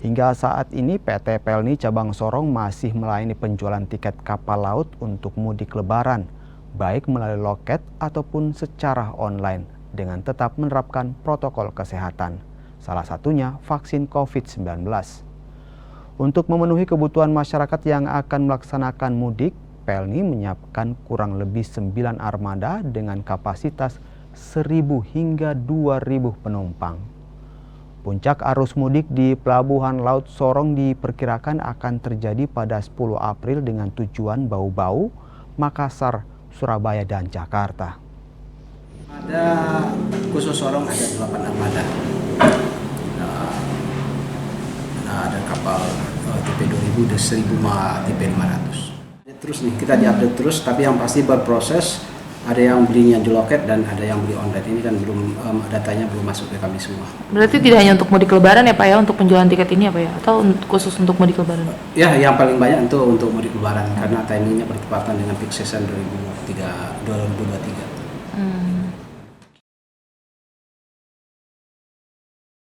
Hingga saat ini PT Pelni Cabang Sorong masih melayani penjualan tiket kapal laut untuk mudik lebaran, baik melalui loket ataupun secara online dengan tetap menerapkan protokol kesehatan. Salah satunya vaksin COVID-19. Untuk memenuhi kebutuhan masyarakat yang akan melaksanakan mudik, Pelni menyiapkan kurang lebih 9 armada dengan kapasitas 1.000 hingga 2.000 penumpang. Puncak arus mudik di Pelabuhan Laut Sorong diperkirakan akan terjadi pada 10 April dengan tujuan Bau-Bau, Makassar, Surabaya, dan Jakarta. Ada khusus Sorong ada 8 armada. Ada kapal tipe 2000 dan 1000 tipe 500. Terus nih kita diupdate terus, tapi yang pasti berproses. Ada yang belinya di loket dan ada yang beli online. Ini kan belum datanya belum masuk ke kami semua. Berarti tidak hanya untuk mudik lebaran ya Pak ya, untuk penjualan tiket ini ya Pak ya, atau khusus untuk mudik lebaran? Ya, yang paling banyak untuk mudik lebaran karena timingnya bertepatan dengan peak season 2023.